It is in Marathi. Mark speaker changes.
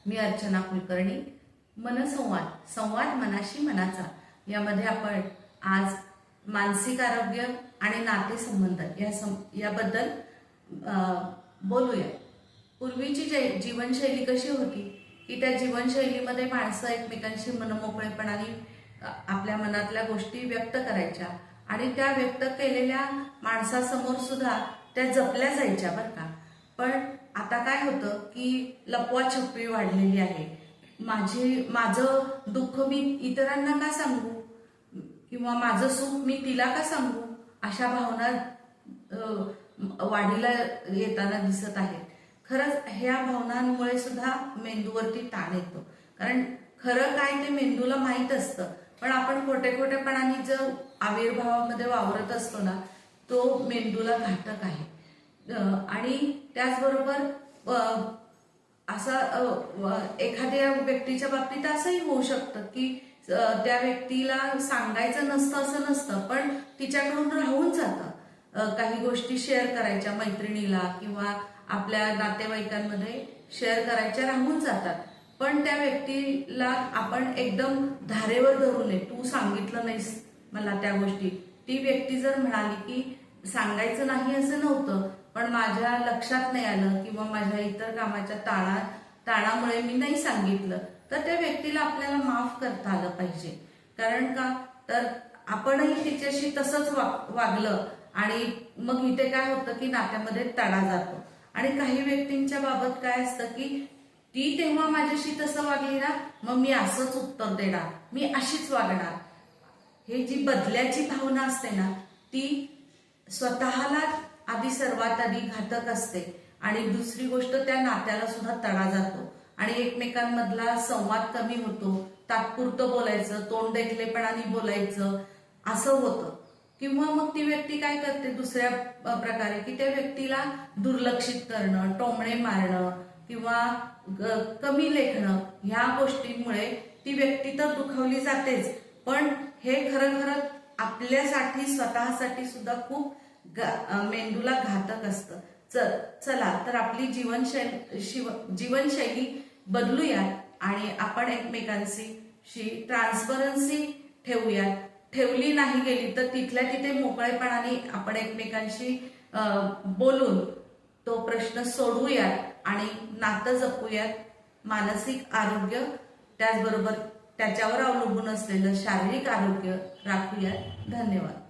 Speaker 1: मी अर्चना कुलकर्णी. मनसंवाद, संवाद मनाशी मनाचा यामध्ये आपण आज मानसिक आरोग्य आणि नातेसंबंध याबद्दल बोलूया. पूर्वीची जीवनशैली कशी होती की त्या जीवनशैलीमध्ये माणसं एकमेकांशी मनमोकळेपणाने आपल्या मनातल्या गोष्टी व्यक्त करायच्या आणि त्या व्यक्त केलेल्या माणसासमोर सुद्धा त्या जपल्या जायच्या बरं का. पण आता काय होतं की लपवाछपवी वाढलेली आहे. माझं दुःख मी इतरांना का सांगू किंवा माझं सुख मी तिला का सांगू, अशा भावना वाढीला येताना दिसत आहेत. खरंच ह्या भावनांमुळे सुद्धा मेंदूवरती ताण येतो. कारण खरं काय ते मेंदूला माहीत असतं, पण आपण खोटेपणाने जो आविर्भावामध्ये वावरत असतो ना, तो मेंदूला घातक आहे. आणि त्याचबरोबर एखाद्या व्यक्तीच्या बाबतीत असंही होऊ शकतं की त्या व्यक्तीला सांगायचं नसतं असं नसतं, पण तिच्याकडून राहून जातं. काही गोष्टी शेअर करायच्या मैत्रिणीला किंवा आपल्या नातेवाईकांमध्ये शेअर करायच्या राहून जातात. पण त्या व्यक्तीला आपण एकदम धारेवर धरू नये. तू सांगितलं नाहीस मला त्या गोष्टी. ती व्यक्ती जर म्हणाली की सांगायचं नाही असं नव्हतं, पण माझ्या लक्षात नाही आलं किंवा माझ्या इतर कामाच्या ताणामुळे मी नाही सांगितलं, तर त्या व्यक्तीला आपल्याला माफ करता आलं पाहिजे. कारण का, तर आपणही तिच्याशी तसंच वागलं आणि मग इथे काय होतं की नात्यामध्ये तडा जातो. आणि काही व्यक्तींच्या बाबत काय असतं की ती तेव्हा माझ्याशी तसं वागली ना, मग मी असंच उत्तर देणार, मी अशीच वागणार. हे जी बदल्याची भावना असते ना, ती स्वतःला सर्वात आधी घातक असते आणि दुसरी गोष्ट त्या नात्याला सुद्धा तडा जातो आणि एकमेकांमधला संवाद कमी होतो. तात्पुरतं बोलायचं, तोंड देखलेपणाने बोलायचं असं होतं. किंवा मग ती व्यक्ती काय करते दुसऱ्या प्रकारे की त्या व्यक्तीला दुर्लक्षित करणं, टोमणे मारणं किंवा कमी लेखणं, ह्या गोष्टींमुळे ती व्यक्ती तर दुखावली जातेच, पण हे खरं आपल्यासाठी स्वतःसाठी सुद्धा खूप मेंदूला घातक असतं. चला तर आपली जीवनशैली बदलूयात आणि आपण एकमेकांशी ट्रान्सपरन्सी ठेवूयात. ठेवली नाही गेली तर तिथल्या तिथे मोकळेपणाने आपण एकमेकांशी बोलून तो प्रश्न सोडवूयात आणि नातं जपूयात. मानसिक आरोग्य त्याचबरोबर त्याच्यावर अवलंबून असलेलं शारीरिक आरोग्य राखूयात. धन्यवाद.